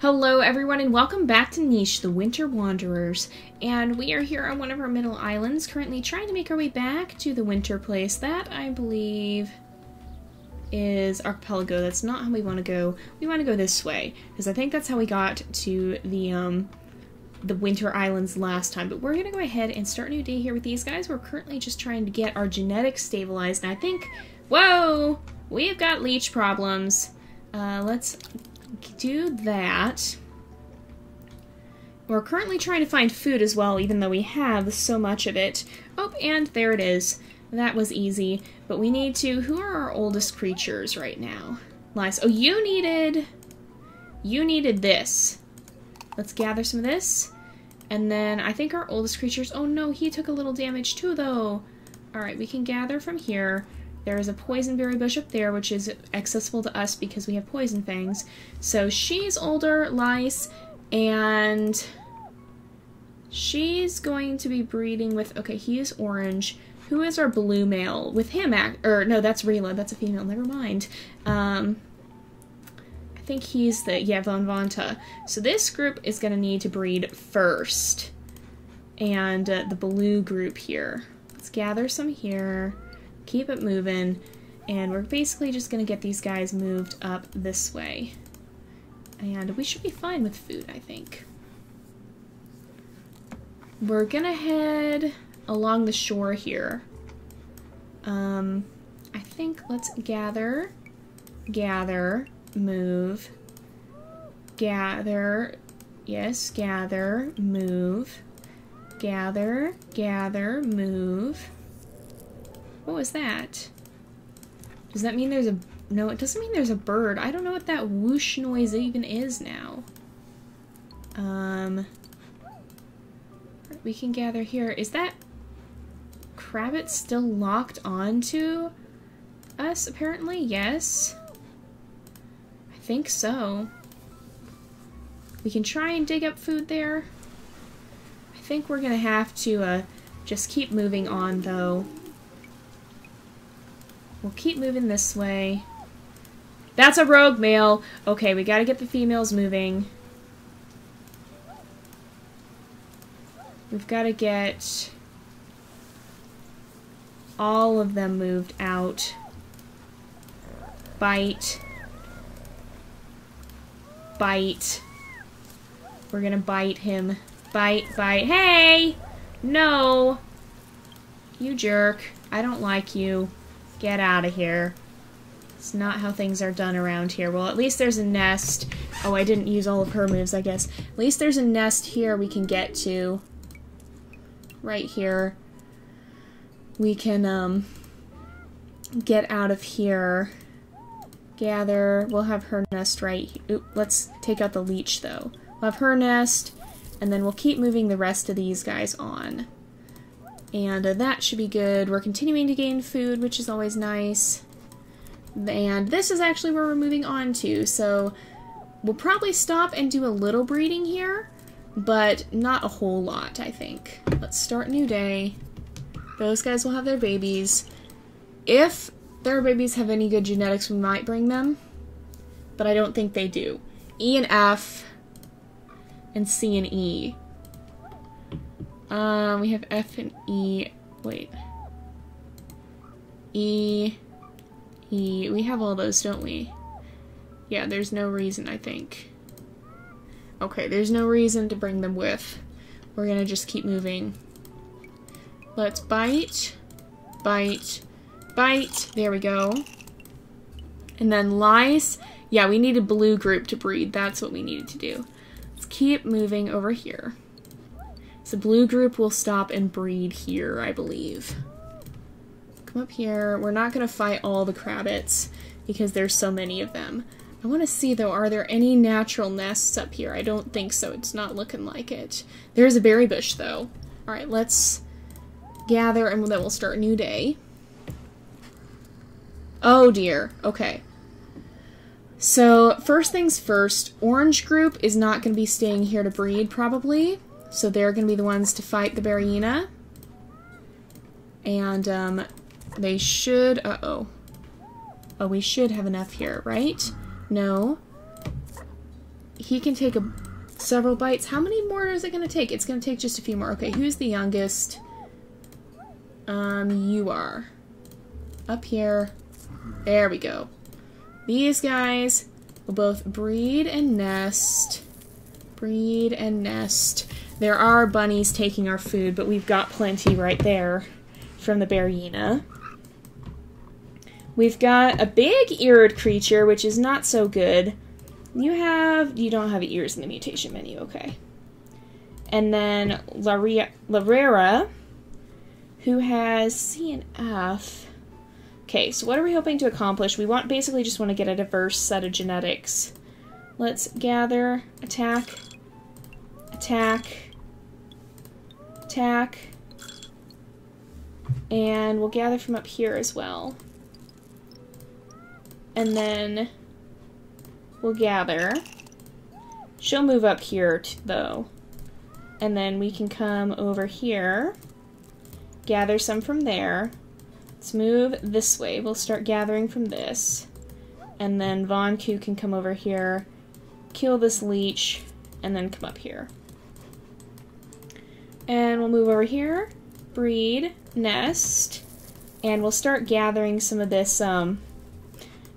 Hello everyone and welcome back to Niche, the Winter Wanderers. And we are here on one of our middle islands, currently trying to make our way back to the winter place. That, I believe, is Archipelago. That's not how we want to go. We want to go this way, because I think that's how we got to the winter islands last time. But we're going to go ahead and start a new day here with these guys. We're currently just trying to get our genetics stabilized, and I think, whoa, we've got leech problems. Let's do that. We're currently trying to find food as well, even though we have so much of it. Oh, and there it is. That was easy. But we need to... Who are our oldest creatures right now? Lice. Oh, you needed this. Let's gather some of this. And then I think our oldest creatures... Oh no, he took a little damage too, though. Alright, we can gather from here. There is a poisonberry bush up there, which is accessible to us because we have poison fangs. So she's older, Lice, and she's going to be breeding with... Okay, he is orange. Who is our blue male? With him, no, that's Rila. That's a female. Never mind. I think he's the... Yeah, Vonvanta. So this group is going to need to breed first. And the blue group here. Let's gather some here. Keep it moving, and we're basically just going to get these guys moved up this way. And we should be fine with food, I think. We're going to head along the shore here. I think let's gather, move, gather, yes, gather, move, gather, move. What was that? Does that mean there's a... No, it doesn't mean there's a bird. I don't know what that whoosh noise even is now. We can gather here. Is that Crabbit still locked onto us, apparently? Yes. I think so. We can try and dig up food there. I think we're gonna have to just keep moving on, though. We'll keep moving this way. That's a rogue male! Okay, we gotta get the females moving. We've gotta get all of them moved out. Bite. Bite. We're gonna bite him. Bite. Hey! No! You jerk. I don't like you. Get out of here. It's not how things are done around here. Well, at least there's a nest. Oh, I didn't use all of her moves, I guess. At least there's a nest here we can get to. Right here. We can, get out of here. Gather. We'll have her nest right here. Oop, let's take out the leech, though. We'll have her nest, and then we'll keep moving the rest of these guys on. And that should be good. We're continuing to gain food, which is always nice. And this is actually where we're moving on to, so we'll probably stop and do a little breeding here, but not a whole lot, I think. Let's start a new day. Those guys will have their babies. If their babies have any good genetics, we might bring them, but I don't think they do. E and F, and C and E. We have F and E. Wait. E. We have all those, don't we? Yeah, there's no reason, I think. Okay, there's no reason to bring them with. We're gonna just keep moving. Let's bite. Bite. There we go. And then lice. Yeah, we need a blue group to breed. That's what we needed to do. Let's keep moving over here. The blue group will stop and breed here, I believe. Come up here. We're not going to fight all the crabbits because there's so many of them. I want to see, though, are there any natural nests up here? I don't think so. It's not looking like it. There's a berry bush, though. Alright, let's gather and then we'll start a new day. Oh, dear. Okay. So, first things first, orange group is not going to be staying here to breed, probably. So they're going to be the ones to fight the Berryina. And, they should... Uh-oh. Oh, we should have enough here, right? No. he can take several bites. How many more is it going to take? It's going to take just a few more. Okay, who's the youngest? You are. Up here. There we go. These guys will both breed and nest. Breed and nest. There are bunnies taking our food, but we've got plenty right there from the Berryina. We've got a big-eared creature, which is not so good. You don't have ears in the mutation menu, okay. And then Larera, who has C and F. Okay, so what are we hoping to accomplish? We basically just want to get a diverse set of genetics. Let's gather, attack, attack, attack, and we'll gather from up here as well. And then we'll gather. She'll move up here, though. And then we can come over here, gather some from there. Let's move this way. We'll start gathering from this. And then Von Ku can come over here, kill this leech, and then come up here. And we'll move over here, breed, nest, and we'll start gathering some of this,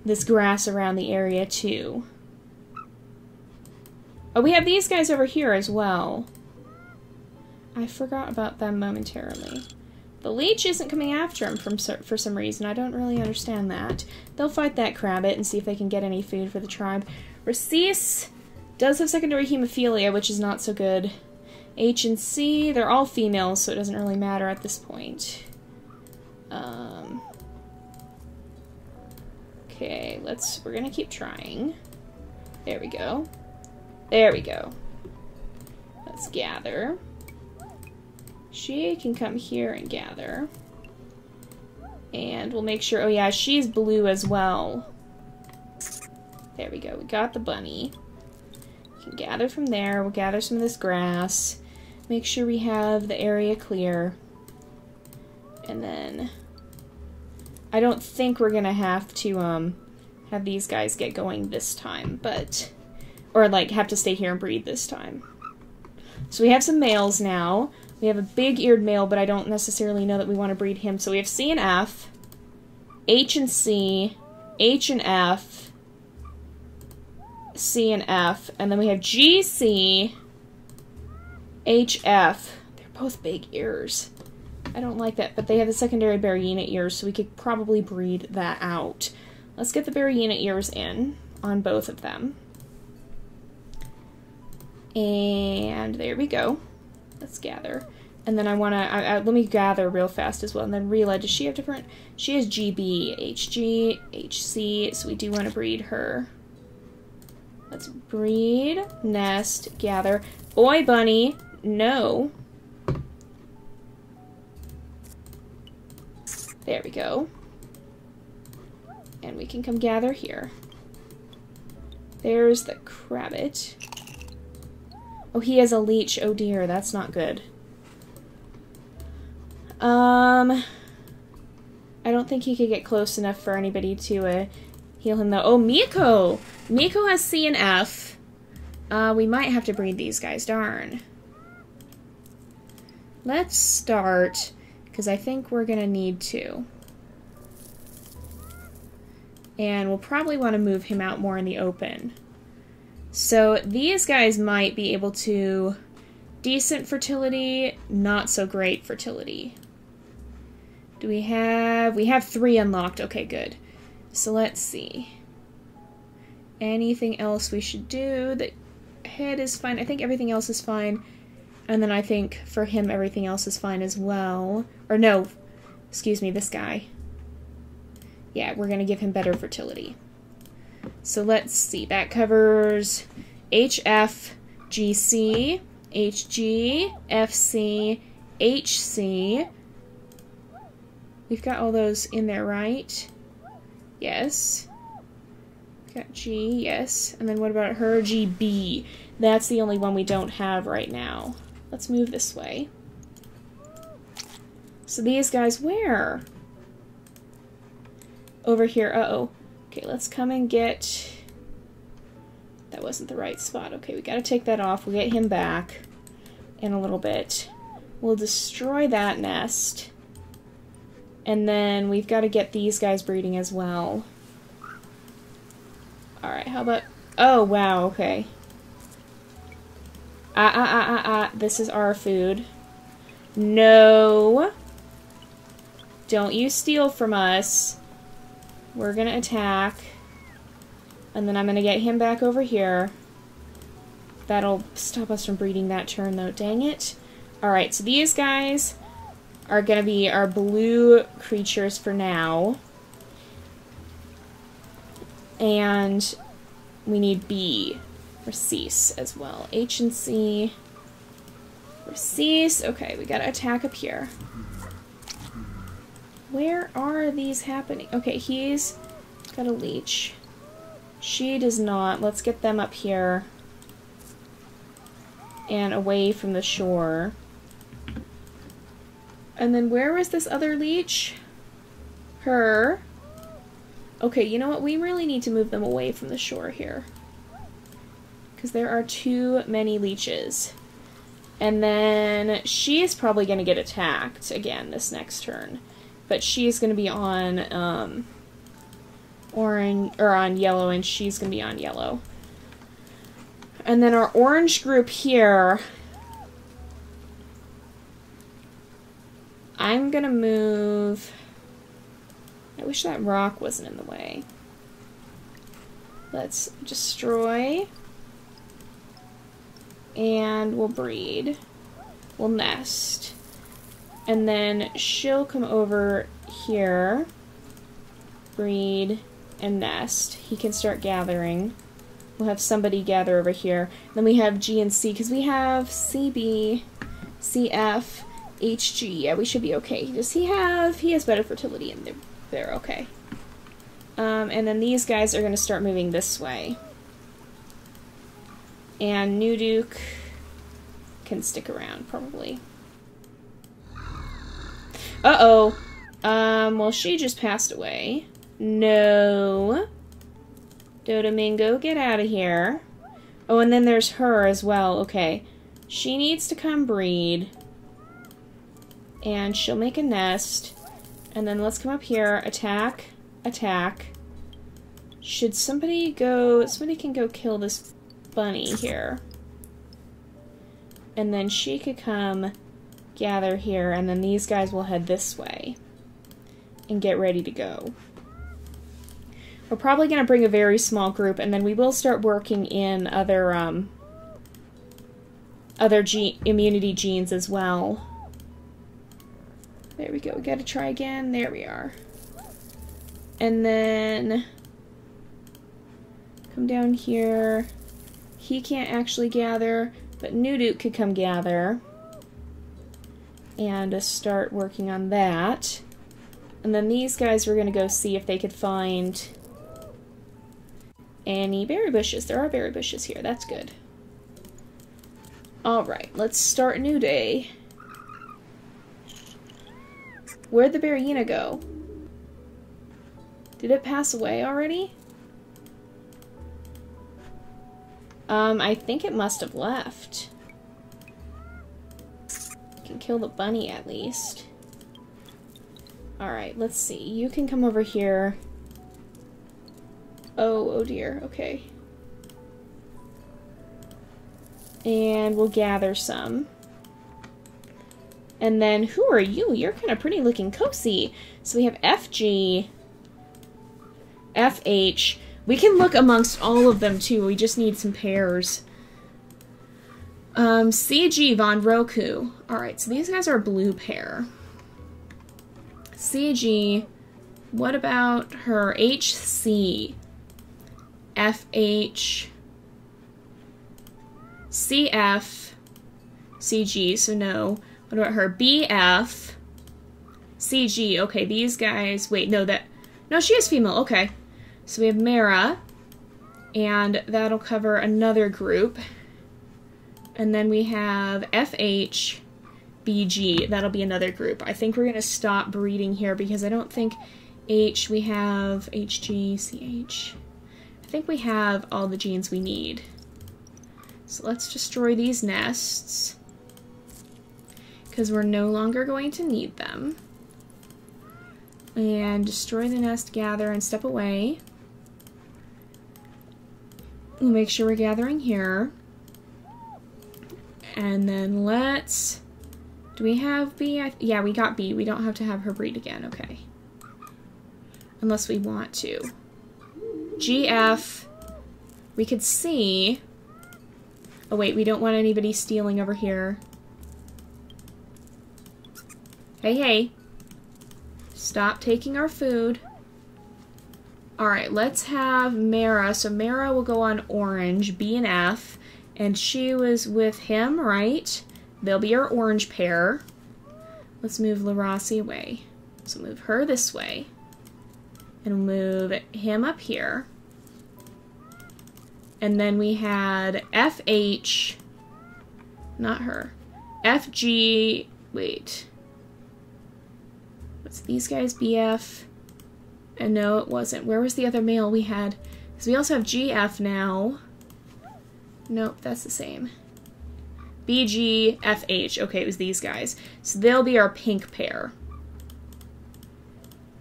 this grass around the area too. Oh, we have these guys over here as well. I forgot about them momentarily. The leech isn't coming after him for some reason. I don't really understand that. They'll fight that crabbit and see if they can get any food for the tribe. Racis does have secondary hemophilia, which is not so good. H and C, they're all females, so it doesn't really matter at this point. Okay, we're gonna keep trying. There we go. There we go. Let's gather. She can come here and gather. And we'll make sure, oh yeah, she's blue as well. There we go, we got the bunny. We can gather from there, we'll gather some of this grass. Make sure we have the area clear. And then I don't think we're gonna have to have these guys get going this time, but or like have to stay here and breed this time. So we have some males now. We have a big-eared male, but I don't necessarily know that we want to breed him. So we have C and F, H and C, H and F, C and F, and then we have G, C, H, F. They're both big ears. I don't like that, but they have the secondary Berryina ears, so we could probably breed that out. Let's get the Berryina ears in on both of them. And there we go. Let's gather. And then I want to, let me gather real fast as well. And then Rela, does she have different, she has GB, HG, HC, so we do want to breed her. Let's breed, nest, gather. Boy bunny, no. There we go. And we can come gather here. There's the crabbit. Oh, he has a leech. Oh dear, that's not good. I don't think he could get close enough for anybody to heal him though. Oh, Miko! Miko has C and F. We might have to breed these guys, darn. Let's start, because I think we're gonna need to. And we'll probably want to move him out more in the open. So these guys might be able to decent fertility, not so great fertility. Do we have 3 unlocked. Okay, good. So let's see. Anything else we should do? The head is fine. I think everything else is fine. And then I think for him everything else is fine as well. Or no, excuse me, this guy. Yeah, we're going to give him better fertility. So let's see. That covers HF, GC, HG, FC, HC. We've got all those in there, right? Yes. Got G, yes. And then what about her? GB. That's the only one we don't have right now. Let's move this way. So these guys, where? Over here. Uh-oh. Okay, let's come and get That wasn't the right spot. Okay, we gotta take that off. We'll get him back in a little bit. We'll destroy that nest. And then we've got to get these guys breeding as well. Alright, how about... Oh, wow, okay. This is our food. No! Don't you steal from us. We're gonna attack. And then I'm gonna get him back over here. That'll stop us from breeding that turn, though. Dang it. Alright, so these guys are gonna be our blue creatures for now. And we need B, or cease as well. H and C. For cease. Okay, we gotta attack up here. Where are these happening? Okay, he's got a leech. She does not. Let's get them up here. And away from the shore. And then where was this other leech? Her. Okay, you know what? We really need to move them away from the shore here. Because there are too many leeches. And then she is probably going to get attacked again this next turn. But she is going to be on orange, or on yellow, and she's going to be on yellow. And then our orange group here, I'm going to move... I wish that rock wasn't in the way. Let's destroy. And we'll breed. We'll nest. And then she'll come over here, breed, and nest. He can start gathering. We'll have somebody gather over here. Then we have G and C, because we have CB, CF, HG. Yeah, we should be okay. Does he have... He has better fertility in there. They're okay. And then these guys are going to start moving this way. And New Duke can stick around, probably. Uh-oh. Well, she just passed away. No. Dodomingo, get out of here. Oh, and then there's her as well. Okay. She needs to come breed. And she'll make a nest. And then let's come up here. Attack. Attack. Should somebody go... Somebody can go kill this bunny here. And then she could come gather here. And then these guys will head this way. And get ready to go. We're probably going to bring a very small group. And then we will start working in other immunity genes as well. There we go. We gotta try again. There we are. And then come down here. He can't actually gather, but Nuduk could come gather. And start working on that. And then these guys were gonna go see if they could find any berry bushes. There are berry bushes here. That's good. Alright, let's start a new day. Where'd the Berryina go? Did it pass away already? I think it must have left. Can kill the bunny at least. Alright, let's see. You can come over here. Oh dear, okay. And we'll gather some. And then, who are you? You're kind of pretty looking cozy. So we have FG, FH. We can look amongst all of them too. We just need some pairs. CG Von Roku. Alright, so these guys are a blue pair. CG. What about her? HC. FH. CF. CG, so no. What about her? BF. CG. Okay, these guys... Wait, no, that... No, she is female. Okay. So we have Mara. And that'll cover another group. And then we have FH, BG. That'll be another group. I think we're going to stop breeding here because I don't think H... We have HG, CH... I think we have all the genes we need. So let's destroy these nests, because we're no longer going to need them. And destroy the nest, gather, and step away. We'll make sure we're gathering here. And then let's... Do we have B? Yeah, we got B. We don't have to have her breed again. Okay. Unless we want to. GF. We could see... Oh wait, we don't want anybody stealing over here. Hey, hey. Stop taking our food. Alright, let's have Mara. So Mara will go on orange, B and F. And she was with him, right? They'll be our orange pair. Let's move Larossi away. So move her this way. And move him up here. And then we had FH. Not her. FG. Wait. What's these guys? BF. And no, it wasn't. Where was the other male we had? Because we also have GF now. Nope, that's the same. BG, FH. Okay, it was these guys. So they'll be our pink pair.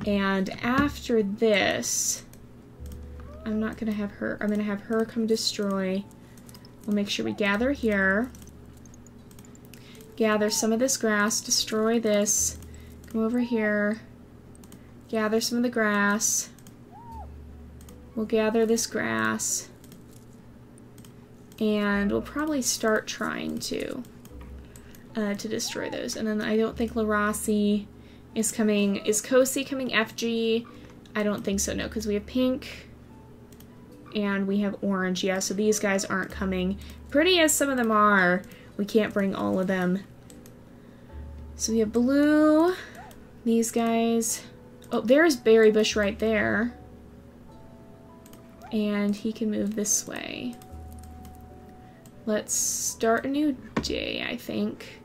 And after this, I'm not going to have her. I'm going to have her come destroy. We'll make sure we gather here. Gather some of this grass. Destroy this. Come over here. Gather some of the grass. We'll gather this grass. And we'll probably start trying to destroy those. And then I don't think Larossi is coming. Is Kosi coming FG? I don't think so, no, because we have pink and we have orange. Yeah, so these guys aren't coming. Pretty as some of them are, we can't bring all of them. So we have blue, these guys. Oh, there's Berry Bush right there. And he can move this way. Let's start a new day, I think.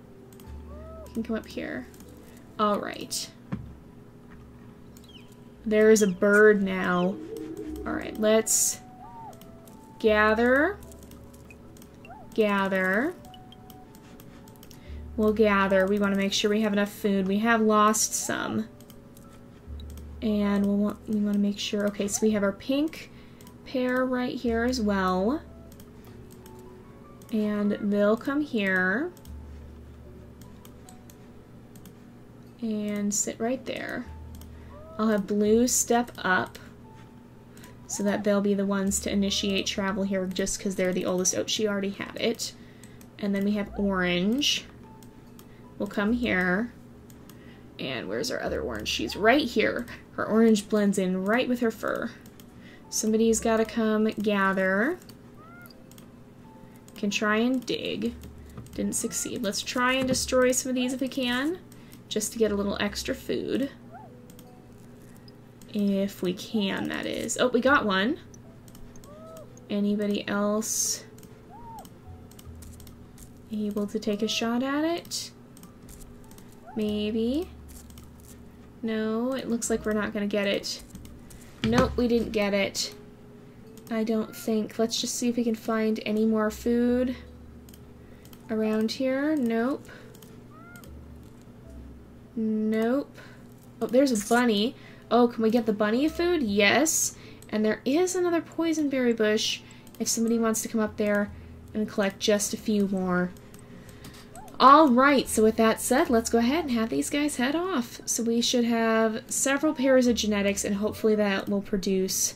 You can come up here. Alright. There is a bird now. Alright, let's gather. Gather. We'll gather. We want to make sure we have enough food. We have lost some. And we want to make sure... Okay, so we have our pink pair right here as well. And they'll come here and sit right there. I'll have blue step up so that they'll be the ones to initiate travel here just because they're the oldest. Oh, she already had it. And then we have orange. We'll come here. And where's our other orange? She's right here. Her orange blends in right with her fur. Somebody's got to come gather. Can try and dig. Didn't succeed. Let's try and destroy some of these if we can, just to get a little extra food. If we can, that is. Oh, we got one. Anybody else able to take a shot at it? Maybe. No, it looks like we're not gonna get it. Nope, we didn't get it. I don't think. Let's just see if we can find any more food around here. Nope. Nope. Oh, there's a bunny. Oh, can we get the bunny food? Yes. And there is another poison berry bush if somebody wants to come up there and collect just a few more. Alright, so with that said, let's go ahead and have these guys head off. So we should have several pairs of genetics, and hopefully that will produce...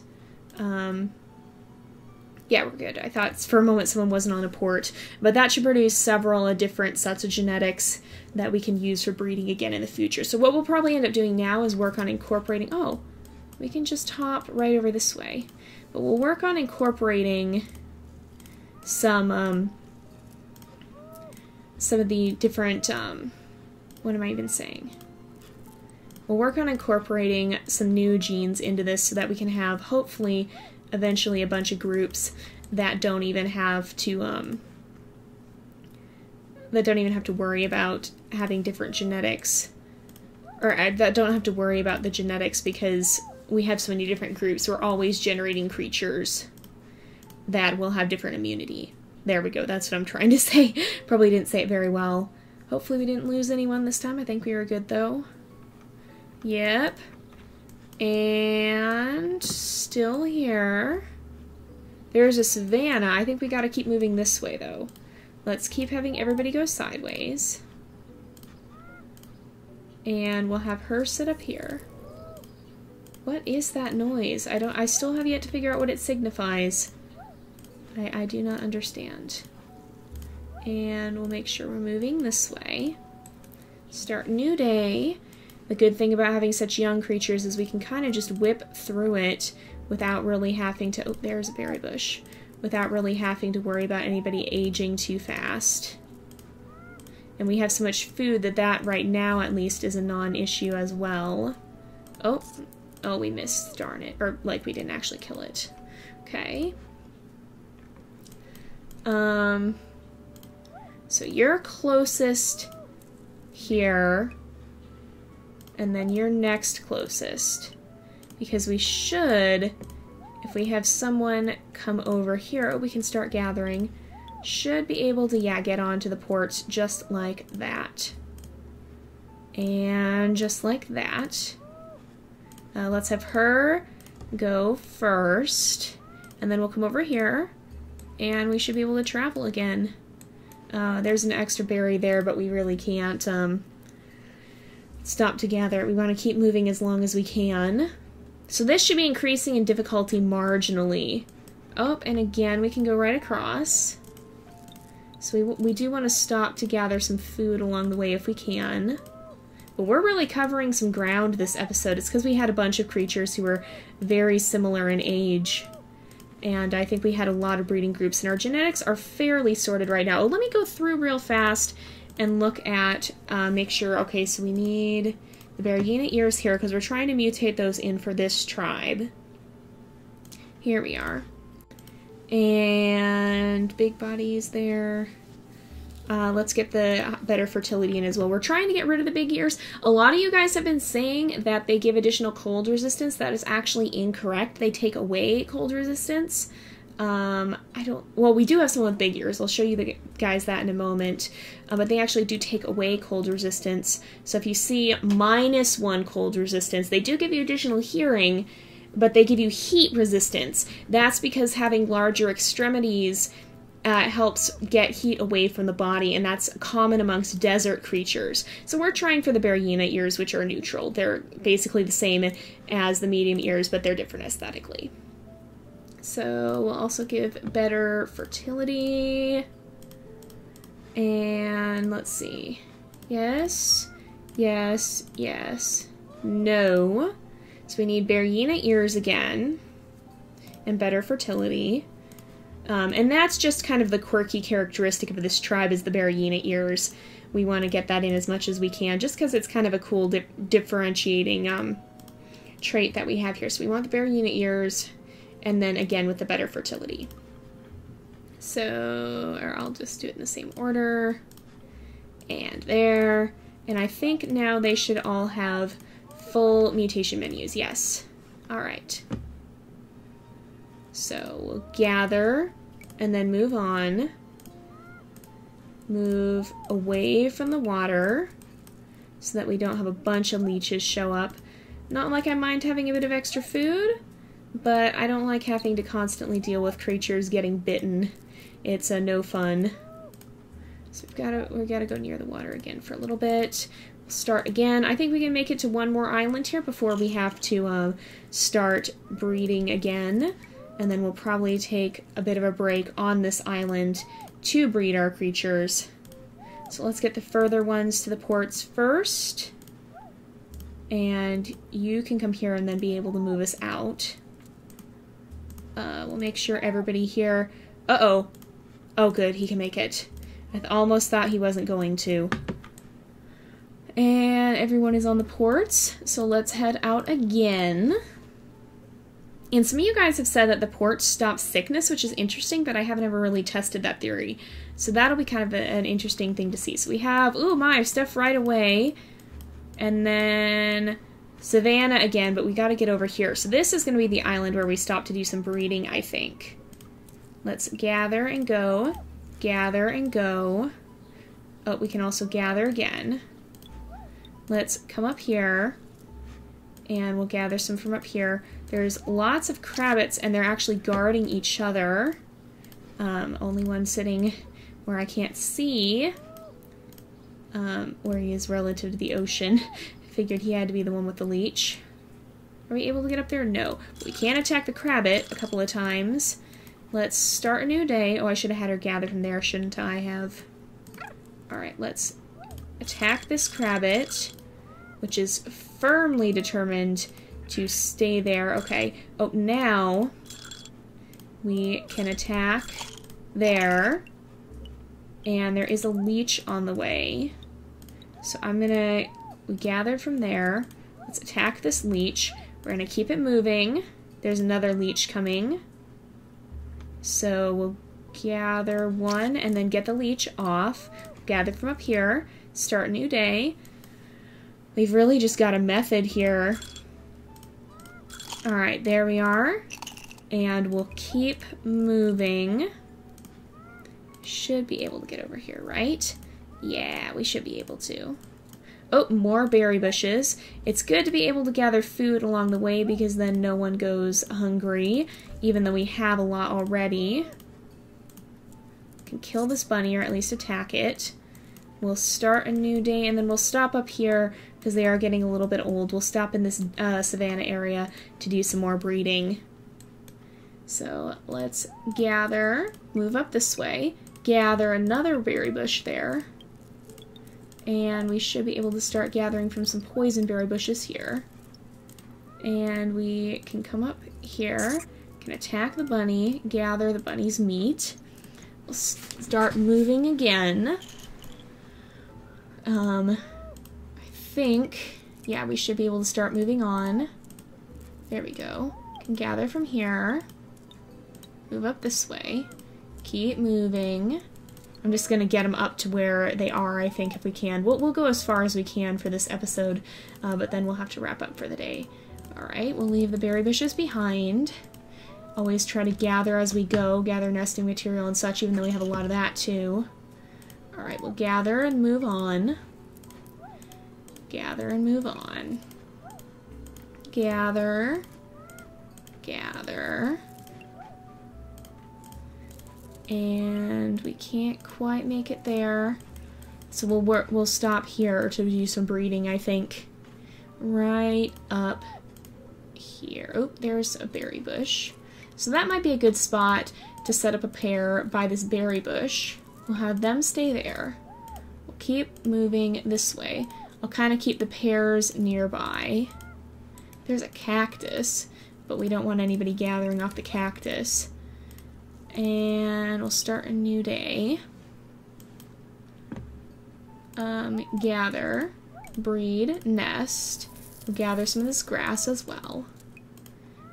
Yeah, we're good. I thought for a moment someone wasn't on a port, but that should produce several different sets of genetics that we can use for breeding again in the future. So what we'll probably end up doing now is work on incorporating... Oh, we can just hop right over this way. But we'll work on incorporating some of the different... what am I even saying? We'll work on incorporating some new genes into this so that we can have, hopefully, eventually a bunch of groups that don't even have to worry about having different genetics, or that don't have to worry about the genetics because we have so many different groups. We're always generating creatures that will have different immunity. There we go, that's what I'm trying to say. Probably didn't say it very well. Hopefully we didn't lose anyone this time. I think we were good though. Yep. And still here. There's a savanna. I think we gotta keep moving this way though. Let's keep having everybody go sideways. And we'll have her sit up here. What is that noise? I still have yet to figure out what it signifies. I do not understand. And we'll make sure we're moving this way. Start new day. The good thing about having such young creatures is we can kind of just whip through it without really having to... Oh, there's a berry bush. Without really having to worry about anybody aging too fast. And we have so much food that right now, at least, is a non-issue as well. Oh, we missed, darn it. Or, like, we didn't actually kill it. Okay. So you're closest here, and then you're next closest. Because we should, if we have someone come over here, we can start gathering. Should be able to, yeah, get onto the ports just like that. And just like that. Let's have her go first, and then we'll come over here, and we should be able to travel again. There's an extra berry there, but we really can't stop to gather. We want to keep moving as long as we can. So this should be increasing in difficulty marginally. Oh, and again, we can go right across. So we do want to stop to gather some food along the way if we can. But we're really covering some ground this episode. It's because we had a bunch of creatures who were very similar in age. And I think we had a lot of breeding groups, and our genetics are fairly sorted right now. Oh, let me go through real fast and look at, make sure, okay, so we need the Berryina ears here, because we're trying to mutate those in for this tribe. Here we are. And big bodies there. Let's get the better fertility in as well. We're trying to get rid of the big ears. A lot of you guys have been saying that they give additional cold resistance. That is actually incorrect. They take away cold resistance. Well, we do have some with big ears. I'll show you guys that in a moment. But they actually do take away cold resistance. So if you see -1 cold resistance, they do give you additional hearing, but they give you heat resistance. That's because having larger extremities helps get heat away from the body, and that's common amongst desert creatures. So we're trying for the Berryina ears, which are neutral. They're basically the same as the medium ears, but they're different aesthetically. So we'll also give better fertility. And let's see. Yes, yes, yes, no. So we need Berryina ears again, and better fertility. And that's just kind of the quirky characteristic of this tribe, is the Berryina ears. We want to get that in as much as we can, just because it's kind of a cool differentiating trait that we have here. So we want the Berryina ears, and then again with the better fertility. So, or I'll just do it in the same order. And there. And I think now they should all have full mutation menus. Yes. Alright. So we'll gather and then move on. Move away from the water so that we don't have a bunch of leeches show up. Not like I mind having a bit of extra food, but I don't like having to constantly deal with creatures getting bitten. It's no fun. So we've gotta go near the water again for a little bit. We'll start again. I think we can make it to one more island here before we have to start breeding again. And then we'll probably take a bit of a break on this island to breed our creatures. So let's get the further ones to the ports first. And you can come here and then be able to move us out. We'll make sure everybody here... Uh-oh. Oh, good, he can make it. I almost thought he wasn't going to. And everyone is on the ports, so let's head out again. And some of you guys have said that the ports stop sickness, which is interesting, but I haven't ever really tested that theory. So that'll be kind of an interesting thing to see. So we have, ooh, my stuff right away. And then Savannah again, but we gotta get over here. So this is gonna be the island where we stop to do some breeding, I think. Let's gather and go. Gather and go. Oh, we can also gather again. Let's come up here. And we'll gather some from up here. There's lots of crabbits, and they're actually guarding each other. Only one sitting where I can't see. Where he is relative to the ocean. I figured he had to be the one with the leech. Are we able to get up there? No. We can attack the crabbit a couple of times. Let's start a new day. Oh, I should have had her gather from there, shouldn't I have? Alright, let's attack this crabbit, which is firmly determined to stay there. Okay. Oh, now we can attack there. And there is a leech on the way. So we gathered from there. Let's attack this leech. We're gonna keep it moving. There's another leech coming. So we'll gather one and then get the leech off. Gather from up here. Start a new day. We've really just got a method here. Alright, there we are. And we'll keep moving. Should be able to get over here, right? Yeah, we should be able to. Oh, more berry bushes. It's good to be able to gather food along the way because then no one goes hungry, even though we have a lot already. We can kill this bunny or at least attack it. We'll start a new day and then we'll stop up here because they are getting a little bit old. We'll stop in this savanna area to do some more breeding. So let's gather, move up this way, gather another berry bush there. And we should be able to start gathering from some poison berry bushes here. And we can come up here, can attack the bunny, gather the bunny's meat. We'll start moving again. I think, yeah, we should be able to start moving on. There we go. Can gather from here. Move up this way. Keep moving. I'm just going to get them up to where they are, I think, if we can. We'll go as far as we can for this episode, but then we'll have to wrap up for the day. Alright, we'll leave the berry bushes behind. Always try to gather as we go, gather nesting material and such, even though we have a lot of that too. Alright, we'll gather and move on. Gather and move on. Gather. Gather. And we can't quite make it there. So we'll stop here to do some breeding, I think. Right up here. Oh, there's a berry bush. So that might be a good spot to set up a pair by this berry bush. We'll have them stay there. We'll keep moving this way. I'll kind of keep the pairs nearby. There's a cactus, but we don't want anybody gathering off the cactus. And we'll start a new day. Gather, breed, nest. We'll gather some of this grass as well.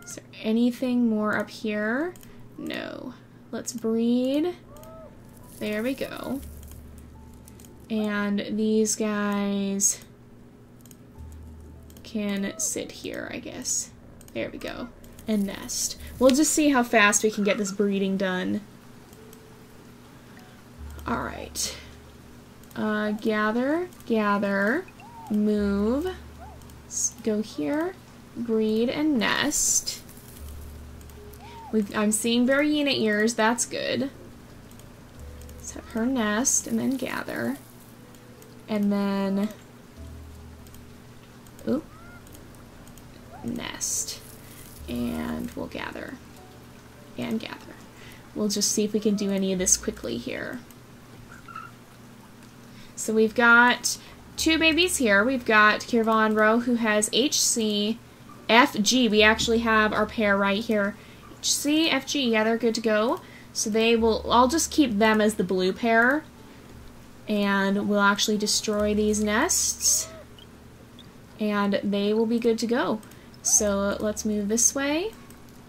Is there anything more up here? No. Let's breed. There we go. And these guys can sit here, I guess. There we go. And nest. We'll just see how fast we can get this breeding done. Alright. Gather, gather, move, go here, breed, and nest. I'm seeing Variena ears, that's good. Let's have her nest, and then gather. And then... oop. Nest. And we'll gather. And gather. We'll just see if we can do any of this quickly here. So we've got two babies here. We've got Kirvanro, who has HC, FG. We actually have our pair right here. HC, FG, yeah, they're good to go. So they will, I'll just keep them as the blue pair. And we'll actually destroy these nests. And they will be good to go. So let's move this way.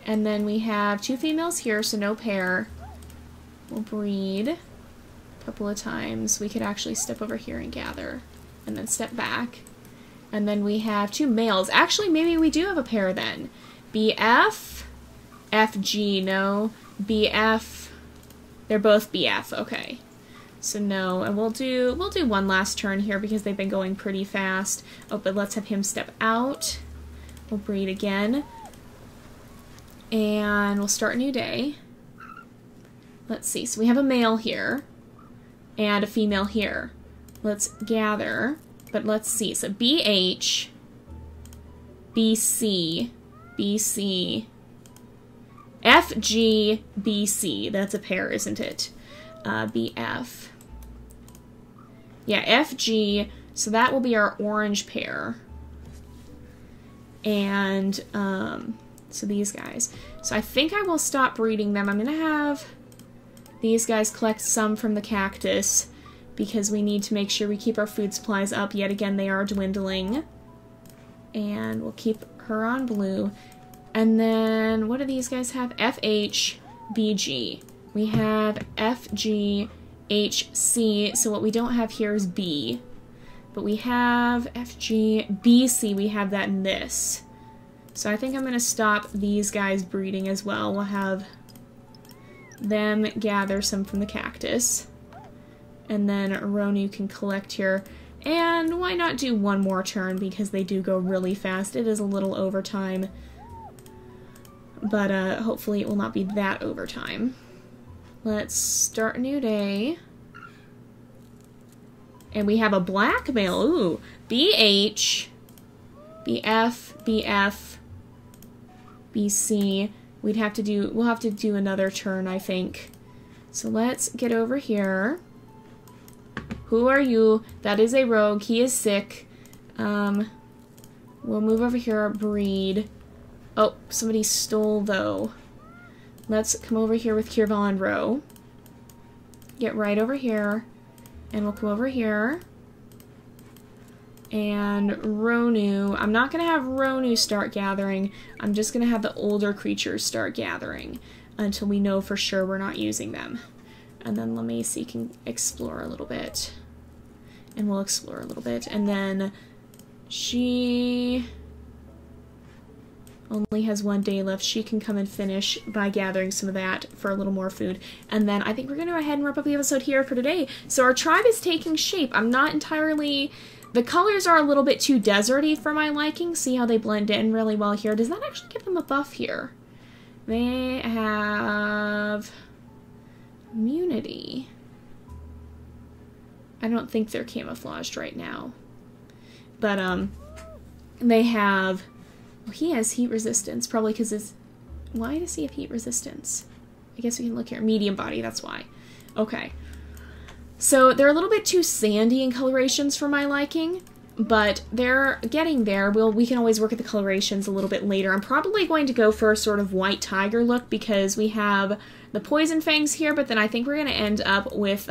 And then we have two females here, so no pair. We'll breed a couple of times. We could actually step over here and gather. And then step back. And then we have two males. Actually, maybe we do have a pair then. BF, FG, no. BF, They're both BF, okay. So no, and we'll do one last turn here because they've been going pretty fast. Oh, but let's have him step out. We'll breed again. And we'll start a new day. Let's see, so we have a male here and a female here. Let's gather, but let's see. So BH, BC, BC, FG, BC. That's a pair, isn't it? BF. Yeah, FG, so that will be our orange pair. And, so these guys. So I think I will stop breeding them. I'm going to have these guys collect some from the cactus because we need to make sure we keep our food supplies up. Yet again, they are dwindling. And we'll keep her on blue. And then, what do these guys have? FH, BG. We have FG, HC, so what we don't have here is B. But we have FG, BC, we have that in this. So I think I'm going to stop these guys breeding as well. We'll have them gather some from the cactus. And then Ronu can collect here. And why not do one more turn because they do go really fast. It is a little overtime. But hopefully it will not be that overtime. Let's start a new day. And we have a black male. Ooh. BH, BF, BF, BC. We'll have to do another turn, I think. So let's get over here. Who are you? That is a rogue. He is sick. We'll move over here, breed. Oh, somebody stole though. Let's come over here with Kirvanro. Get right over here. And we'll come over here. And Ronu. I'm not going to have Ronu start gathering. I'm just going to have the older creatures start gathering until we know for sure we're not using them. And then Lamacy can explore a little bit. And we'll explore a little bit. And then she only has one day left. She can come and finish by gathering some of that for a little more food. And then I think we're going to go ahead and wrap up the episode here for today. So our tribe is taking shape. I'm not entirely... The colors are a little bit too deserty for my liking. See how they blend in really well here. Does that actually give them a buff here? They have immunity. I don't think they're camouflaged right now. But they have... Well, he has heat resistance, probably because his... Why does he have heat resistance? I guess we can look here. Medium body, that's why. Okay. So they're a little bit too sandy in colorations for my liking, but they're getting there. We can always work at the colorations a little bit later. I'm probably going to go for a sort of white tiger look because we have the poison fangs here, but then I think we're going to end up with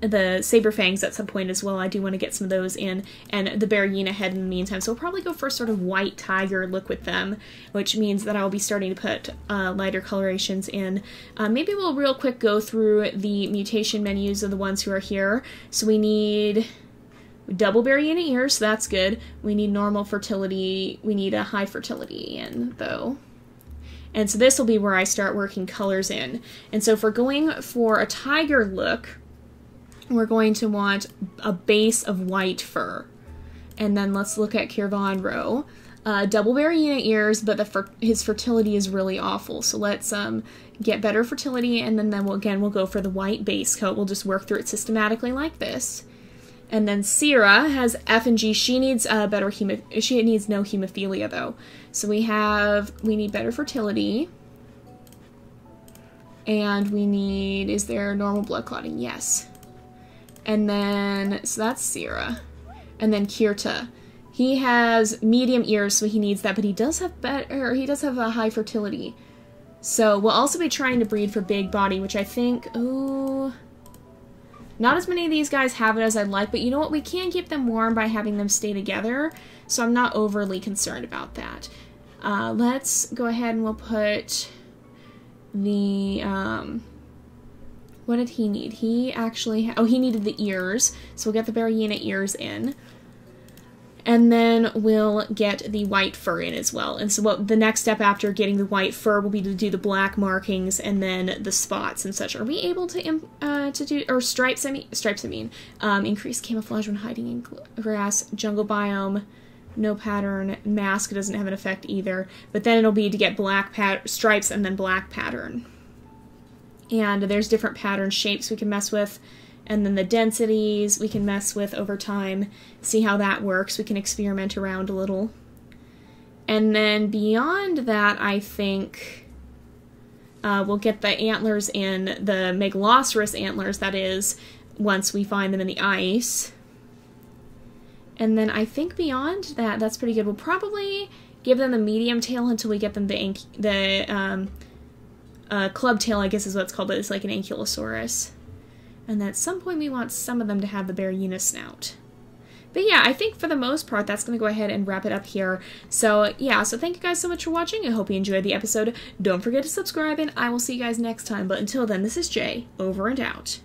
the saber fangs at some point as well. I do want to get some of those in, and the Barryina head in the meantime. So we'll probably go for a sort of white tiger look with them, which means that I'll be starting to put lighter colorations in. Maybe we'll real quick go through the mutation menus of the ones who are here. So we need double Barryina ears, so that's good. We need normal fertility. We need a high fertility in, though. And so this will be where I start working colors in. And so if we're going for a tiger look, we're going to want a base of white fur. And then let's look at Kirvanro. Double Barryina ears, but his fertility is really awful. So let's get better fertility, and then we'll go for the white base coat. We'll just work through it systematically like this. And then Syrah has F and G. She needs she needs no hemophilia though. So we need better fertility. And we need, is there normal blood clotting? Yes. And then, so that's Syrah. And then Kirta. He has medium ears, so he needs that, but he does have a high fertility. So we'll also be trying to breed for big body, which I think, ooh, not as many of these guys have it as I'd like, but you know what? We can keep them warm by having them stay together, so I'm not overly concerned about that. Let's go ahead and we'll put the, what did he need? He actually, he needed the ears, so we'll get the Barryina ears in. And then we'll get the white fur in as well. And so the next step after getting the white fur will be to do the black markings and then the spots and such. Are we able to do, or stripes, increase camouflage when hiding in grass, jungle biome, no pattern, mask doesn't have an effect either. But then it'll be to get black stripes and then black pattern. And there's different pattern shapes we can mess with. And then the densities we can mess with over time, see how that works. We can experiment around a little. And then beyond that, I think we'll get the antlers in, the Megaloceros antlers, that is, once we find them in the ice. And then I think beyond that, that's pretty good. We'll probably give them the medium tail until we get them the club tail, I guess is what it's called, but it's like an ankylosaurus. And then at some point we want some of them to have the Baryuna snout. But yeah, I think for the most part that's going to go ahead and wrap it up here. So yeah, so thank you guys so much for watching. I hope you enjoyed the episode. Don't forget to subscribe and I will see you guys next time. But until then, this is Jay, over and out.